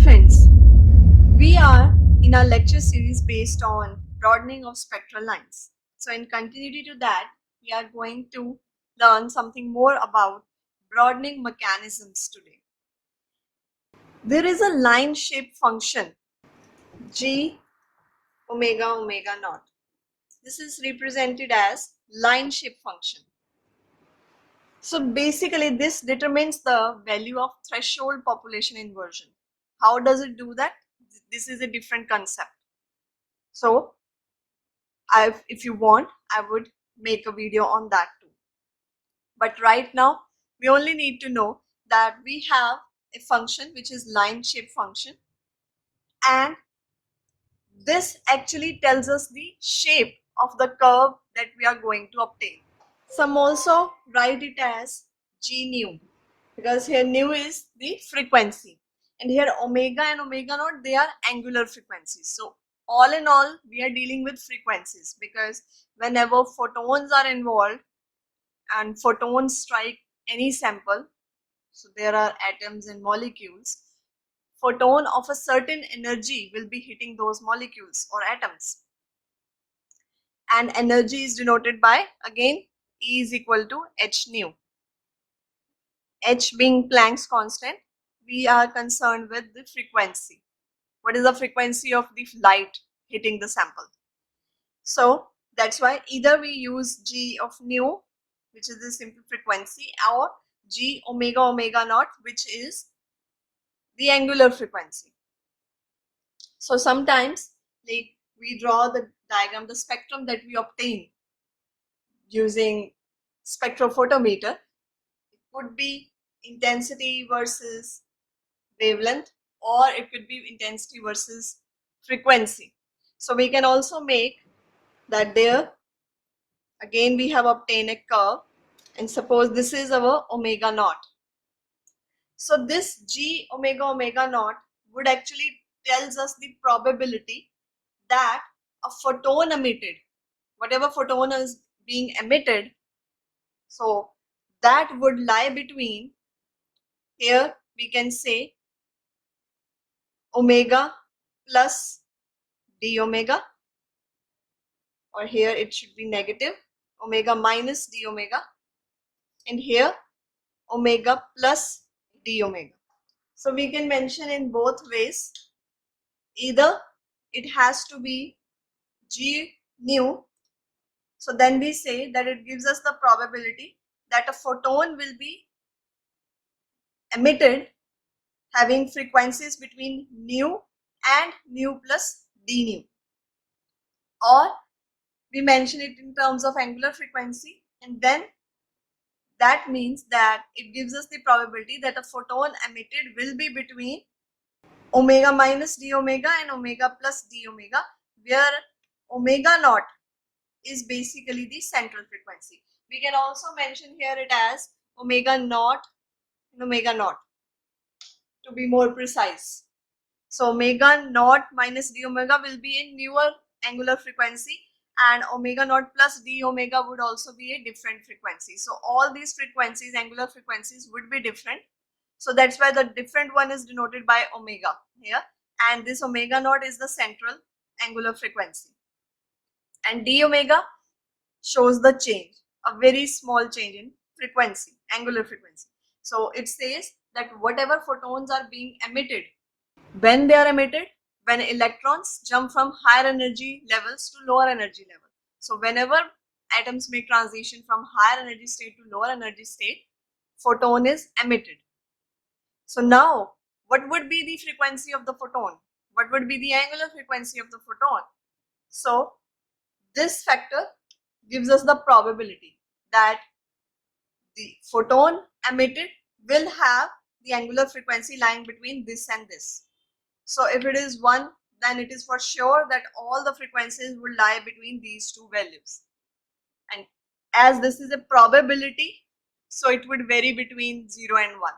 friends, we are in our lecture series based on broadening of spectral lines. So in continuity to that, we are going to learn something more about broadening mechanisms today. There is a line shape function G omega omega naught. This is represented as line shape function. So basically this determines the value of threshold population inversion. How does it do that? This is a different concept. So if you want, I would make a video on that too. But right now, we only need to know that we have a function which is line shape function, and this actually tells us the shape of the curve that we are going to obtain. Some also write it as G nu, because here nu is the frequency, and here omega and omega naught, they are angular frequencies. So all in all, we are dealing with frequencies, because whenever photons are involved and photons strike any sample, so there are atoms and molecules, photon of a certain energy will be hitting those molecules or atoms, and energy is denoted by, again, E is equal to h nu. H being Planck's constant, we are concerned with the frequency. What is the frequency of the light hitting the sample? So that's why either we use G of nu, which is the simple frequency, or G omega omega naught, which is the angular frequency. So sometimes, like, we draw the diagram, the spectrum that we obtain using spectrophotometer. It could be intensity versus wavelength, or it could be intensity versus frequency. So we can also make that there, again we have obtained a curve, and suppose this is our omega naught. So this G omega omega naught would actually tells us the probability that a photon emitted, whatever photon is being emitted, so that would lie between, here we can say, omega plus d omega, or here it should be negative, omega minus d omega, and here omega plus d omega. So we can mention in both ways. Either it has to be G nu, so then we say that it gives us the probability that a photon will be emitted having frequencies between nu and nu plus d nu, or we mention it in terms of angular frequency, and then that means that it gives us the probability that a photon emitted will be between omega minus d omega and omega plus d omega, where omega naught is basically the central frequency. We can also mention here it as omega naught and omega naught to be more precise. So omega naught minus d omega will be a newer angular frequency, and omega naught plus d omega would also be a different frequency. So all these frequencies, angular frequencies, would be different. So that's why the different one is denoted by omega here, and this omega naught is the central angular frequency, and d omega shows the change, a very small change in frequency, angular frequency. So it says that whatever photons are being emitted, when they are emitted, when electrons jump from higher energy levels to lower energy level. So whenever atoms make transition from higher energy state to lower energy state, photon is emitted. So now, what would be the frequency of the photon? What would be the angular frequency of the photon? So this factor gives us the probability that the photon emitted will have the angular frequency lying between this and this. So if it is 1, then it is for sure that all the frequencies will lie between these two values. And as this is a probability, so it would vary between 0 and 1.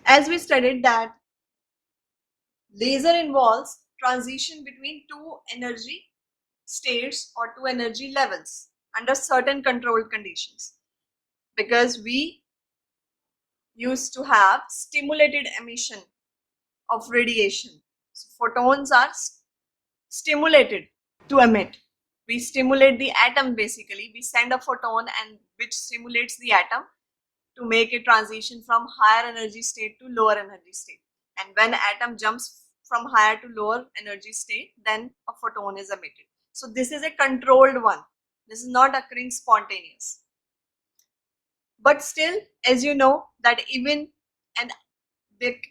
As we studied that laser involves transition between two energy states or two energy levels under certain controlled conditions, because we used to have stimulated emission of radiation So photons are stimulated to emit. We stimulate the atom basically. We send a photon and which stimulates the atom to make a transition from higher energy state to lower energy state. And when atom jumps from higher to lower energy state, then a photon is emitted. So this is a controlled one. This is not occurring spontaneous. But still, as you know, that even an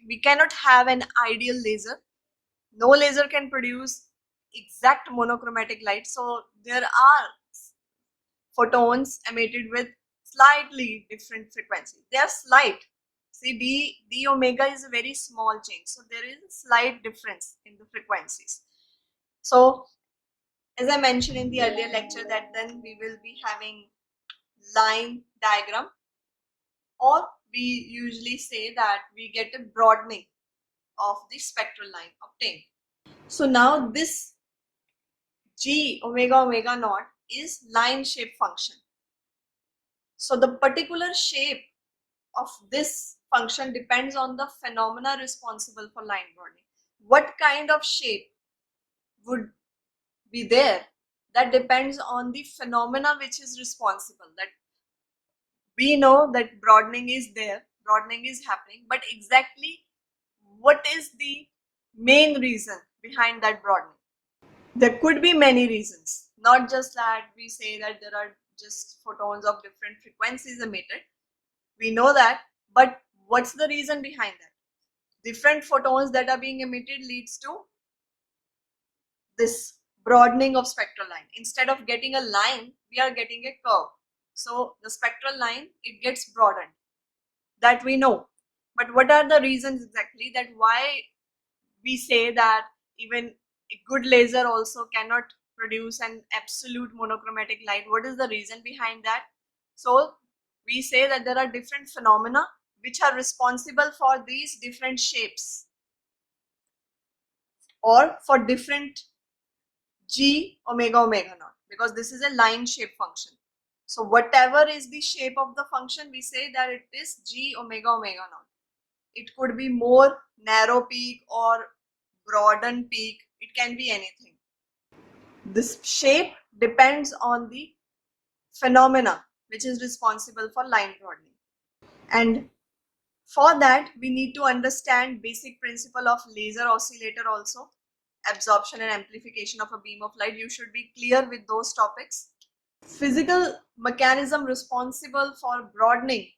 we cannot have an ideal laser. No laser can produce exact monochromatic light. So there are photons emitted with slightly different frequencies. They are slight. See, d omega is a very small change. So there is a slight difference in the frequencies. So as I mentioned in the earlier lecture that then we will be having line diagram, or we usually say that we get a broadening of the spectral line obtained. So now this g omega omega naught is line shape function. So the particular shape of this function depends on the phenomena responsible for line broadening. What kind of shape would be there? That depends on the phenomena which is responsible. That we know that broadening is there, broadening is happening, but exactly what is the main reason behind that broadening? There could be many reasons, not just that we say that there are just photons of different frequencies emitted. We know that, but what's the reason behind that? Different photons that are being emitted leads to this broadening of spectral line. Instead of getting a line, we are getting a curve. So the spectral line, it gets broadened. That we know. But what are the reasons exactly that why we say that even a good laser also cannot produce an absolute monochromatic light? What is the reason behind that? So we say that there are different phenomena which are responsible for these different shapes or for different g omega omega naught, because this is a line shape function. So whatever is the shape of the function, we say that it is g omega omega naught. It could be more narrow peak or broadened peak. It can be anything. This shape depends on the phenomena which is responsible for line broadening. And for that, we need to understand basic principle of laser oscillator also. Absorption and amplification of a beam of light. You should be clear with those topics. Physical mechanism responsible for broadening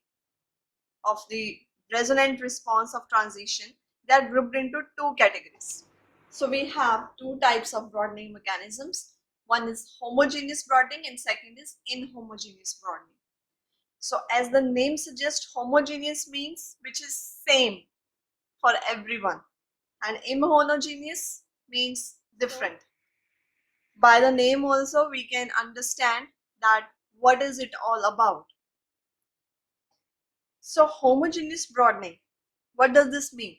of the resonant response of transition, they are grouped into two categories. So we have two types of broadening mechanisms. One is homogeneous broadening and second is inhomogeneous broadening. So as the name suggests, homogeneous means which is same for everyone, and inhomogeneous means different. By the name also we can understand that what is it all about. So homogeneous broadening, what does this mean?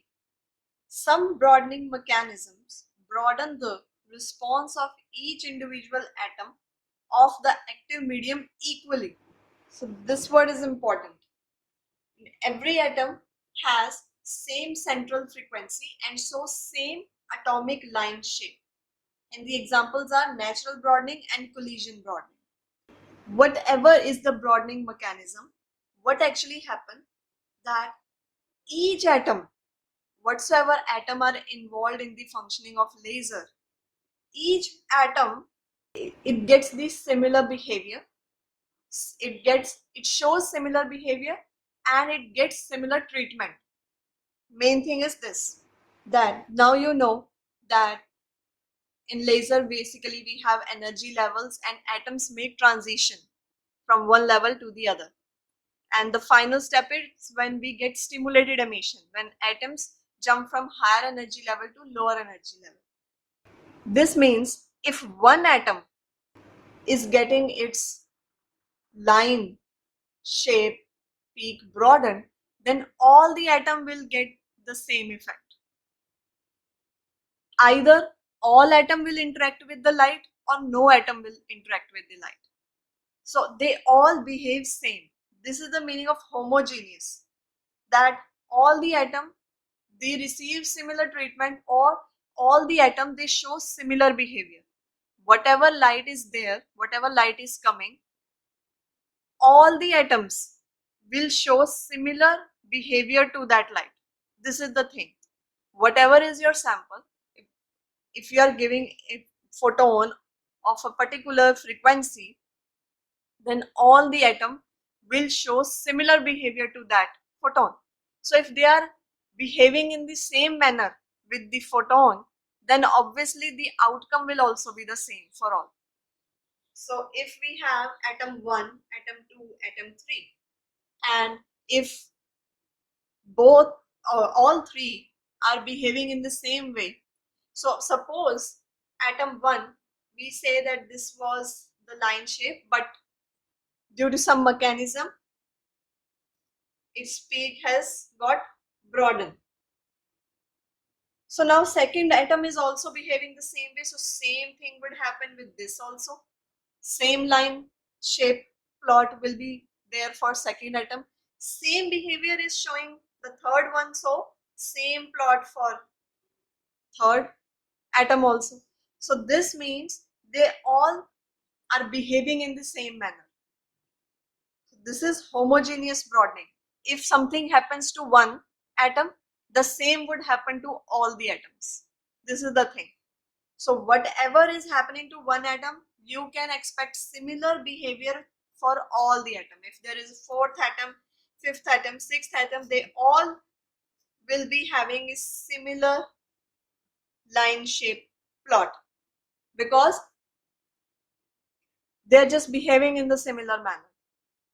Some broadening mechanisms broaden the response of each individual atom of the active medium equally. So this word is important. Every atom has same central frequency and so same atomic line shape. And the examples are natural broadening and collision broadening. Whatever is the broadening mechanism, what actually happens that each atom, whatsoever atom are involved in the functioning of laser, each atom, it gets the similar behavior, it shows similar behavior and it gets similar treatment. Main thing is this, that now you know that in laser basically we have energy levels and atoms make transition from one level to the other. And the final step is when we get stimulated emission, when atoms jump from higher energy level to lower energy level. This means if one atom is getting its line shape peak broadened, then all the atom will get the same effect. Either all atom will interact with the light or no atom will interact with the light. So they all behave same. This is the meaning of homogeneous, that all the atom, they receive similar treatment or all the atoms, they show similar behavior. Whatever light is there, whatever light is coming, all the atoms will show similar behavior to that light. This is the thing. Whatever is your sample, if you are giving a photon of a particular frequency, then all the atom will show similar behavior to that photon. So if they are behaving in the same manner with the photon, then obviously the outcome will also be the same for all. So if we have atom 1, atom 2, atom 3, and if both or all three are behaving in the same way, so suppose atom 1, we say that this was the line shape, but due to some mechanism its peak has got broadened. So now second atom is also behaving the same way, so same thing would happen with this also. Same line shape plot will be there for second atom. Same behavior is showing the third one, so same plot for third atom also. So this means they all are behaving in the same manner. This is homogeneous broadening. If something happens to one atom, the same would happen to all the atoms. This is the thing. So whatever is happening to one atom, you can expect similar behavior for all the atom. If there is a fourth atom, fifth atom, sixth atom, they all will be having a similar line shape plot because they're just behaving in the similar manner.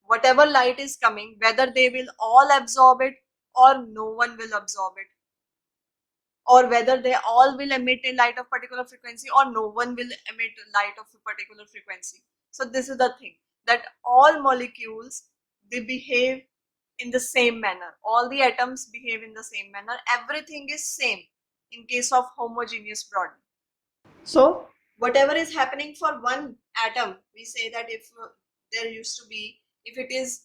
Whatever light is coming, whether they will all absorb it or no one will absorb it, or whether they all will emit a light of particular frequency or no one will emit light of a particular frequency. So this is the thing, that all molecules, they behave in the same manner. All the atoms behave in the same manner. Everything is same in case of homogeneous broadening. So whatever is happening for one atom, we say that if there used to be, if it is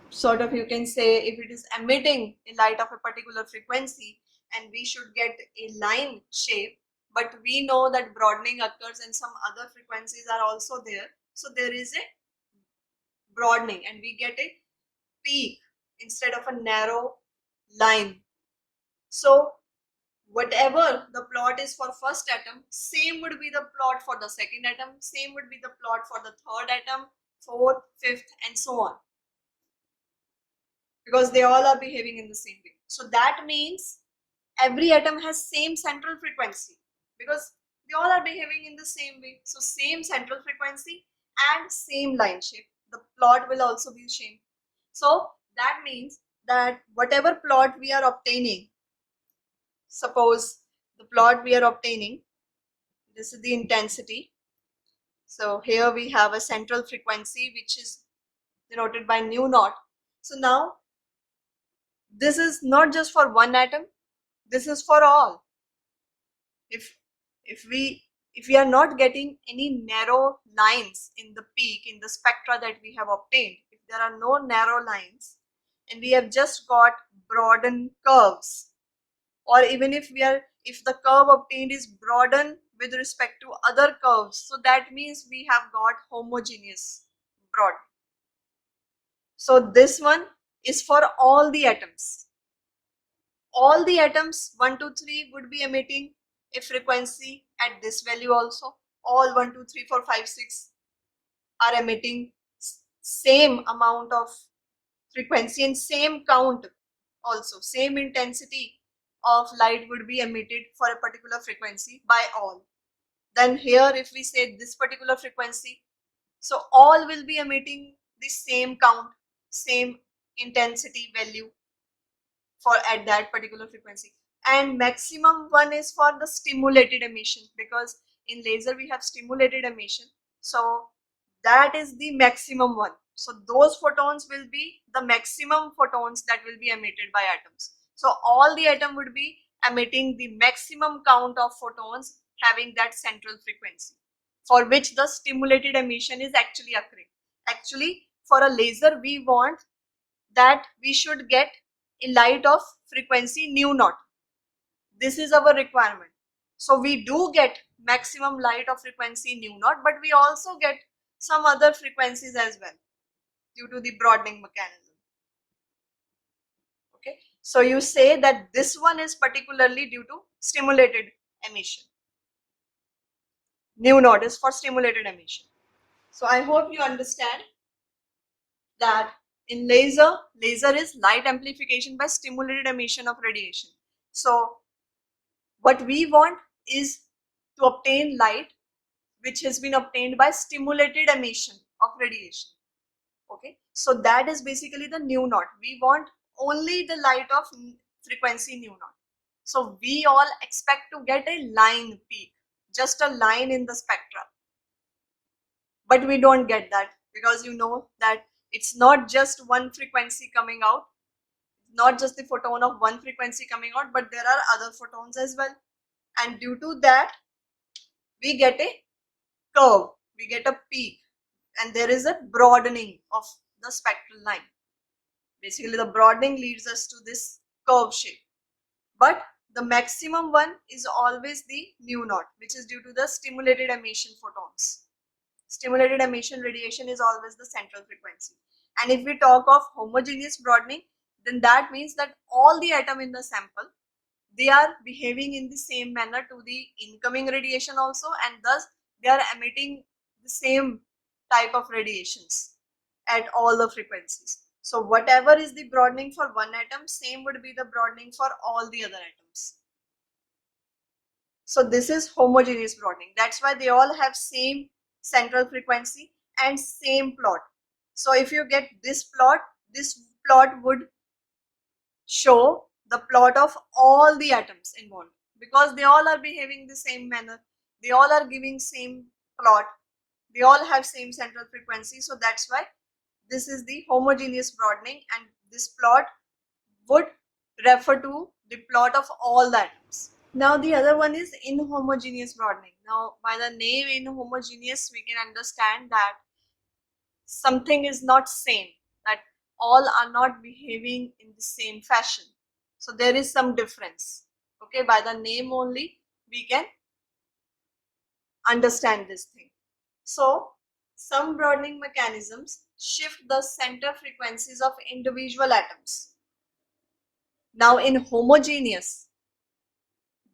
sort of, you can say, if it is emitting a light of a particular frequency and we should get a line shape, but we know that broadening occurs and some other frequencies are also there, so there is a broadening and we get a peak instead of a narrow line. So whatever the plot is for first atom, same would be the plot for the second atom, same would be the plot for the third atom, fourth, fifth, and so on, because they all are behaving in the same way. So that means every atom has same central frequency because they all are behaving in the same way. So same central frequency and same line shape. The plot will also be the same. So that means that whatever plot we are obtaining, suppose the plot we are obtaining, this is the intensity. So here we have a central frequency which is denoted by nu naught. So now this is not just for one atom, this is for all. If we are not getting any narrow lines in the peak, in the spectra that we have obtained, if there are no narrow lines and we have just got broadened curves, or even if the curve obtained is broadened with respect to other curves, so that means we have got homogeneous broadening. So this one is for all the atoms. All the atoms 1, 2, 3 would be emitting a frequency at this value also. All 1, 2, 3, 4, 5, 6 are emitting same amount of frequency and same count also. Same intensity of light would be emitted for a particular frequency by all. Then here if we say this particular frequency, so all will be emitting the same count, same intensity value for at that particular frequency. And maximum one is for the stimulated emission, because in laser we have stimulated emission, so that is the maximum one. So those photons will be the maximum photons that will be emitted by atoms. So all the atom would be emitting the maximum count of photons having that central frequency for which the stimulated emission is actually occurring. Actually for a laser we want that we should get a light of frequency nu naught. This is our requirement. So we do get maximum light of frequency nu naught, but we also get some other frequencies as well due to the broadening mechanism. Okay, so you say that this one is particularly due to stimulated emission. Nu naught is for stimulated emission. So I hope you understand that in laser is light amplification by stimulated emission of radiation. So what we want is to obtain light which has been obtained by stimulated emission of radiation. Okay, so that is basically the nu naught. We want only the light of frequency nu naught. So we all expect to get a line peak, just a line in the spectra. But we don't get that because you know that it's not just one frequency coming out, not just the photon of one frequency coming out, but there are other photons as well. And due to that, we get a curve, we get a peak, and there is a broadening of the spectral line. Basically, the broadening leads us to this curve shape. But the maximum one is always the nu naught, which is due to the stimulated emission photons. Stimulated emission radiation is always the central frequency. And if we talk of homogeneous broadening, then that means that all the atom in the sample, they are behaving in the same manner to the incoming radiation also, and thus they are emitting the same type of radiations at all the frequencies. So whatever is the broadening for one atom, same would be the broadening for all the other atoms. So this is homogeneous broadening. That's why they all have same central frequency and same plot. So if you get this plot would show the plot of all the atoms involved because they all are behaving the same manner. They all are giving same plot. They all have same central frequency. So that's why this is the homogeneous broadening, and this plot would refer to the plot of all the atoms. Now the other one is inhomogeneous broadening. Now by the name inhomogeneous, we can understand that something is not same, that all are not behaving in the same fashion. So there is some difference. Okay, by the name only we can understand this thing. So some broadening mechanisms shift the center frequencies of individual atoms. Now in homogeneous,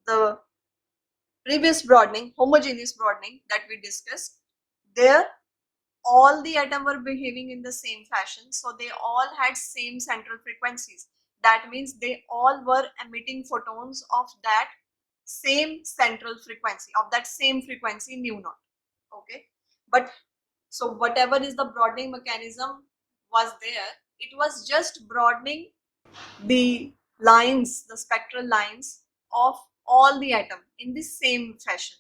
the previous broadening, homogeneous broadening that we discussed, there all the atoms were behaving in the same fashion. So they all had same central frequencies. That means they all were emitting photons of that same central frequency, of that same frequency nu naught. Okay, but so whatever is the broadening mechanism was there, it was just broadening the lines, the spectral lines of all the atom in the same fashion.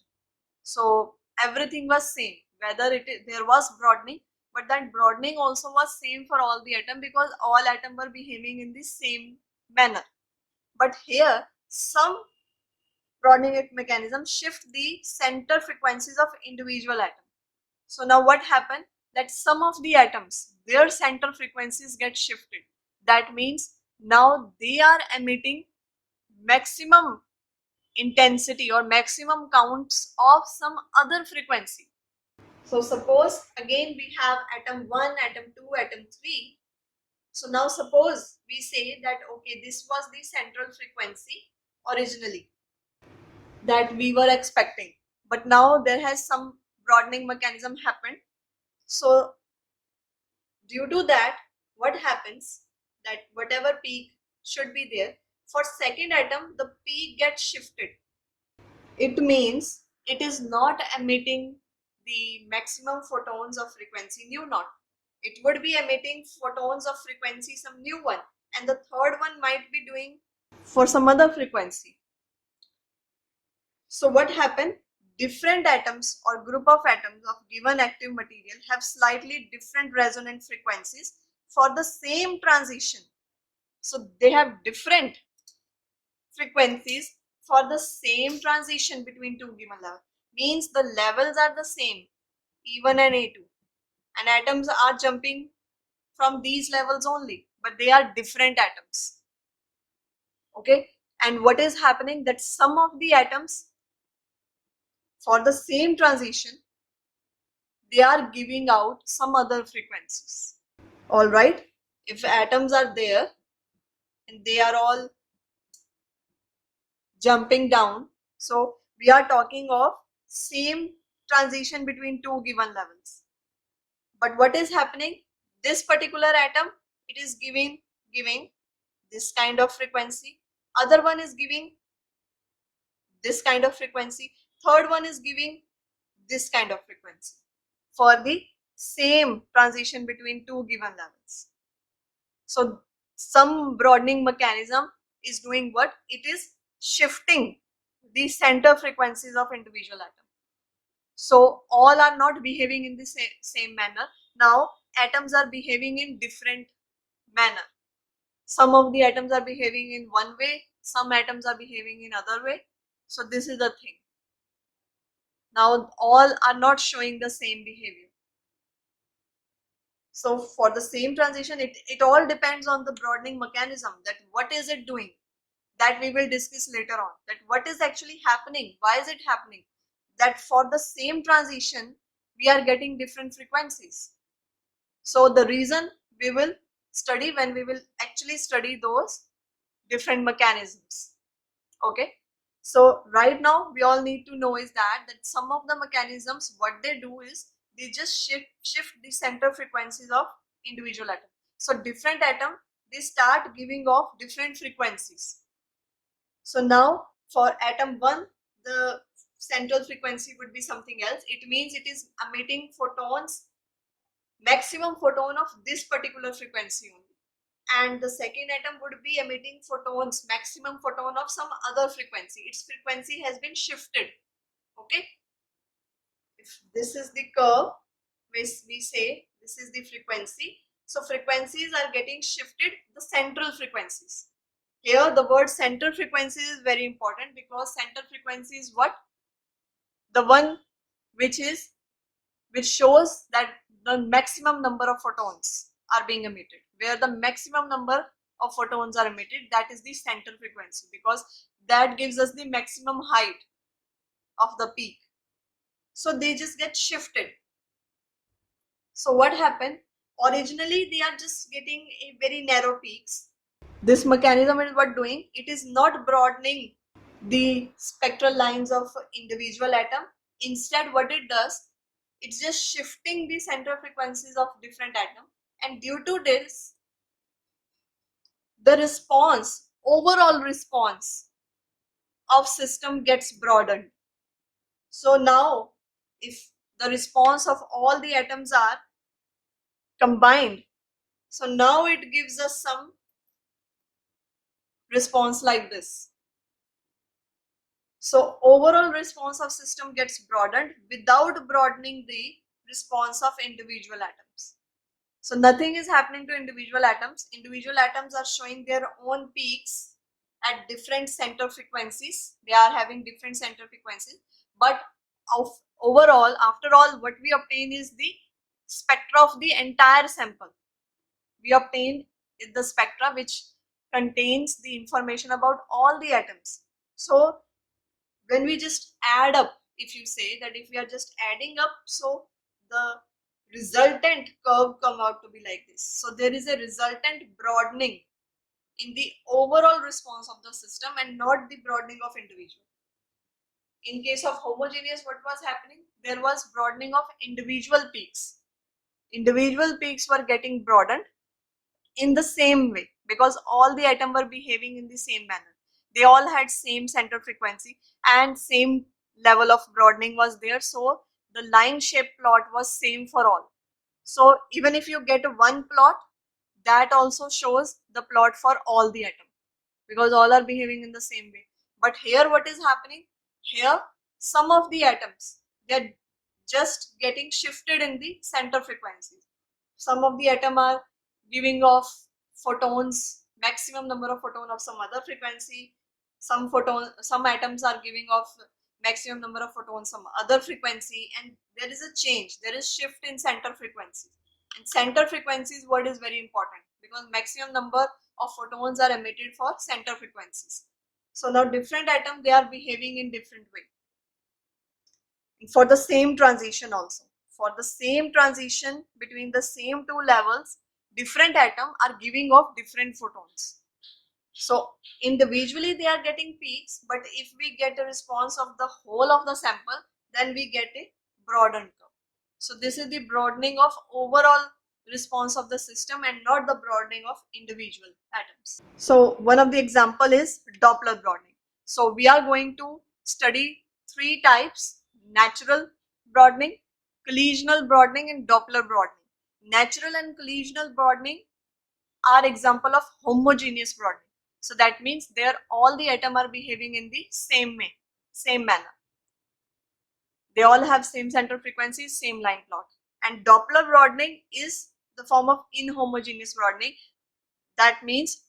So everything was same, whether there was broadening, but that broadening also was same for all the atom because all atom were behaving in the same manner. But here some broadening mechanism shift the center frequencies of individual atom. So now what happened, that some of the atoms, their center frequencies get shifted. That means now they are emitting maximum intensity or maximum counts of some other frequency. So suppose again we have atom 1, atom 2, atom 3. So now suppose we say that okay, this was the central frequency originally that we were expecting, but now there has some broadening mechanism happened. So due to that, what happens, that whatever peak should be there, for second atom the peak gets shifted. It means it is not emitting the maximum photons of frequency nu naught. It would be emitting photons of frequency some new one, and the third one might be doing for some other frequency. So what happened? Different atoms or group of atoms of given active material have slightly different resonant frequencies for the same transition. So they have different frequencies for the same transition between two given levels. Means the levels are the same, E1 and A2, and atoms are jumping from these levels only, but they are different atoms. Okay, and what is happening, that some of the atoms for the same transition, they are giving out some other frequencies. All right, if atoms are there and they are all jumping down, so we are talking of same transition between two given levels. But what is happening? This particular atom, it is giving this kind of frequency. Other one is giving this kind of frequency. Third one is giving this kind of frequency for the same transition between two given levels. So some broadening mechanism is doing what? It is shifting the center frequencies of individual atoms. So all are not behaving in the same manner. Now atoms are behaving in different manner. Some of the atoms are behaving in one way, some atoms are behaving in other way. So this is the thing. Now all are not showing the same behavior. So for the same transition, it all depends on the broadening mechanism, that what is it doing, that we will discuss later on, that what is actually happening, why is it happening, that for the same transition we are getting different frequencies. So the reason we will study when we will actually study those different mechanisms. Okay, so right now we all need to know is that some of the mechanisms, what they do is they just shift the center frequencies of individual atom. So different atom, they start giving off different frequencies. So now for atom 1, the central frequency would be something else. It means it is emitting photons, maximum photon of this particular frequency only. And the second atom would be emitting photons, maximum photon of some other frequency. Its frequency has been shifted. Okay, if this is the curve, we say this is the frequency. So frequencies are getting shifted, the central frequencies. Here the word central frequency is very important, because central frequency is what? The one which shows that the maximum number of photons are being emitted. Where the maximum number of photons are emitted, that is the central frequency, because that gives us the maximum height of the peak. So they just get shifted. So what happened? Originally they are just getting a very narrow peaks. This mechanism is what doing? It is not broadening the spectral lines of individual atom. Instead what it does, it's just shifting the center frequencies of different atom, and due to this the response, overall response of system gets broadened. So now if the response of all the atoms are combined, so now it gives us some response like this. So overall response of system gets broadened without broadening the response of individual atoms. So nothing is happening to individual atoms. Individual atoms are showing their own peaks at different center frequencies. They are having different center frequencies. But overall, after all, what we obtain is the spectra of the entire sample. We obtain the spectra which contains the information about all the atoms. So when we just add up, if you say that if we are just adding up, so the resultant curve come out to be like this. So there is a resultant broadening in the overall response of the system and not the broadening of individual. In case of homogeneous, what was happening? There was broadening of individual peaks. Individual peaks were getting broadened in the same way, because all the atoms were behaving in the same manner. They all had same center frequency and same level of broadening was there. So the line shape plot was same for all. So even if you get one plot, that also shows the plot for all the atoms, because all are behaving in the same way. But here what is happening? Here some of the atoms, they're just getting shifted in the center frequencies. Some of the atom are giving off photons, maximum number of photon of some other frequency. Some atoms are giving off maximum number of photons some other frequency, and there is a change, there is shift in center frequency. And center frequency is what is very important, because maximum number of photons are emitted for center frequencies. So now different atoms, they are behaving in different way. For the same transition also, for the same transition between the same two levels, different atoms are giving off different photons. So individually they are getting peaks, but if we get a response of the whole of the sample, then we get a broadened curve. So this is the broadening of overall response of the system and not the broadening of individual atoms. So one of the example is Doppler broadening. So we are going to study three types: natural broadening, collisional broadening, and Doppler broadening. Natural and collisional broadening are example of homogeneous broadening. So that means there all the atoms are behaving in the same manner. They all have same center frequency, same line plot. And Doppler broadening is the form of inhomogeneous broadening. That means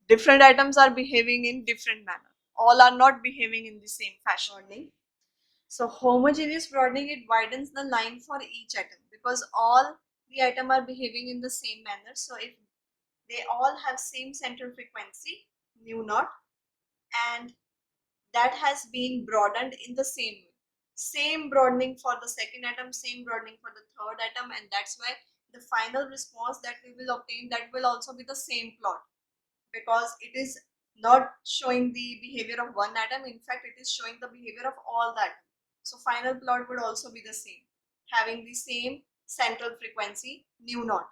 different atoms are behaving in different manner. All are not behaving in the same fashion. So homogeneous broadening, it widens the line for each atom because all the atoms are behaving in the same manner. So if they all have same center frequency, mu naught, and that has been broadened in the same way. Same broadening for the second atom, same broadening for the third atom, and that's why the final response that we will obtain, that will also be the same plot, because it is not showing the behavior of one atom. In fact, it is showing the behavior of all the atoms. So final plot would also be the same, having the same central frequency mu naught.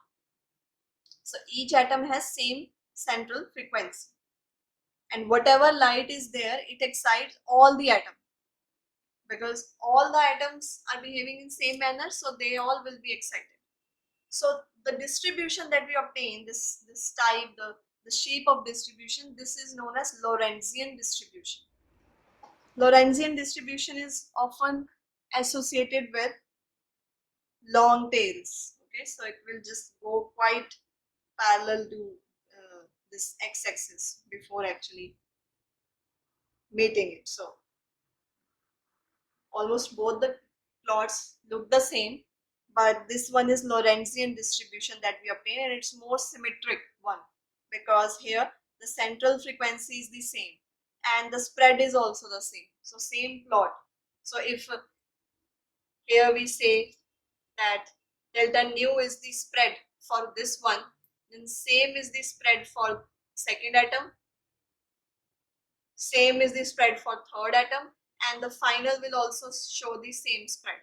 So each atom has same central frequency, and whatever light is there, it excites all the atoms because all the atoms are behaving in same manner, so they all will be excited. So the distribution that we obtain, this type, the shape of distribution, this is known as Lorenzian distribution. Lorenzian distribution is often associated with long tails. Okay, so it will just go quite parallel to this x-axis before actually meeting it. So almost both the plots look the same, but this one is Lorenzian distribution that we obtain, and it's more symmetric one because here the central frequency is the same and the spread is also the same. So same plot. So if here we say that delta nu is the spread for this one, then same is the spread for second atom, same is the spread for third atom, and the final will also show the same spread,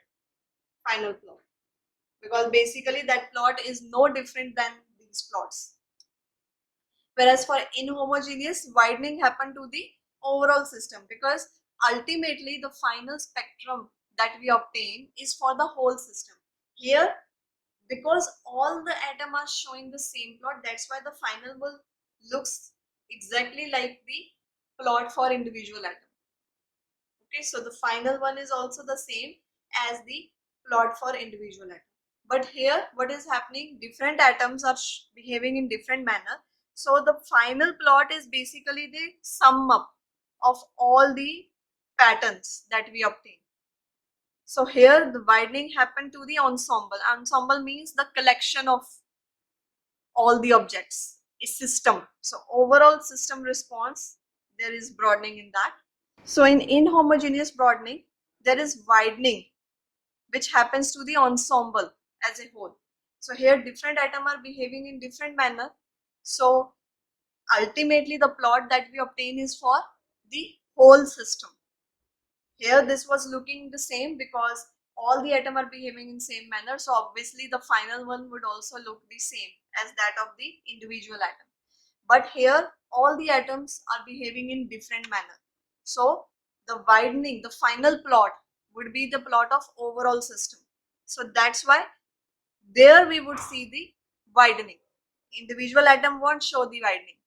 final plot, because basically that plot is no different than these plots. Whereas for inhomogeneous, widening happen to the overall system because ultimately the final spectrum that we obtain is for the whole system. Here, because all the atoms are showing the same plot, that's why the final will looks exactly like the plot for individual atom. Okay, so the final one is also the same as the plot for individual atom. But here what is happening, different atoms are behaving in different manner. So the final plot is basically the sum up of all the patterns that we obtain. So here the widening happened to the ensemble. Ensemble means the collection of all the objects, a system. So overall system response, there is broadening in that. So in inhomogeneous broadening, there is widening which happens to the ensemble as a whole. So here different atoms are behaving in different manner. So ultimately the plot that we obtain is for the whole system. Here this was looking the same because all the atoms are behaving in same manner. So obviously the final one would also look the same as that of the individual atom. But here all the atoms are behaving in different manner. So the widening, the final plot would be the plot of overall system. So that's why there we would see the widening. Individual atom won't show the widening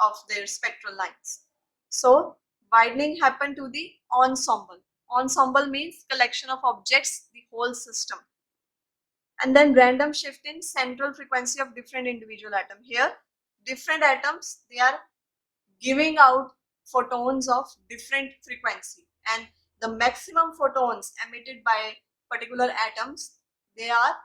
of their spectral lines. So widening happened to the ensemble. Ensemble means collection of objects, the whole system. And then random shift in central frequency of different individual atom. Here different atoms, they are giving out photons of different frequency, and the maximum photons emitted by particular atoms, they are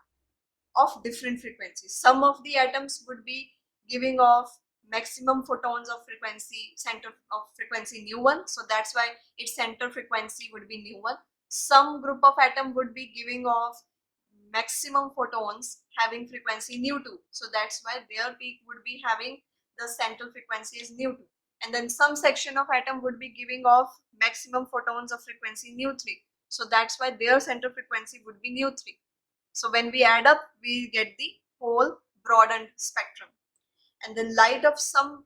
of different frequencies. Some of the atoms would be giving off maximum photons of frequency, center of frequency nu1, so that's why its center frequency would be nu1. some group of atom would be giving off maximum photons having frequency nu2. So that's why their peak would be having the central frequency is nu2. And then some section of atom would be giving off maximum photons of frequency nu3. So that's why their center frequency would be nu3. So when we add up, we get the whole broadened spectrum. And then light of some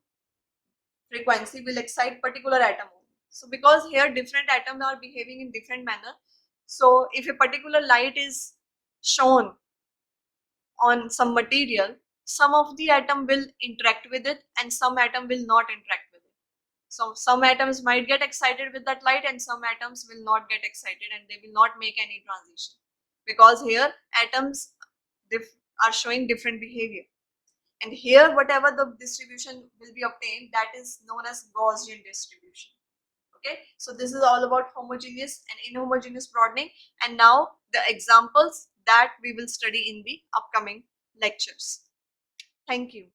frequency will excite particular atom only. So because here different atoms are behaving in different manner, so if a particular light is shown on some material, some of the atom will interact with it and some atom will not interact with it. So some atoms might get excited with that light and some atoms will not get excited and they will not make any transition, because here atoms are showing different behavior. And here whatever the distribution will be obtained, that is known as Gaussian distribution. Okay, so this is all about homogeneous and inhomogeneous broadening, and now the examples that we will study in the upcoming lectures. Thank you.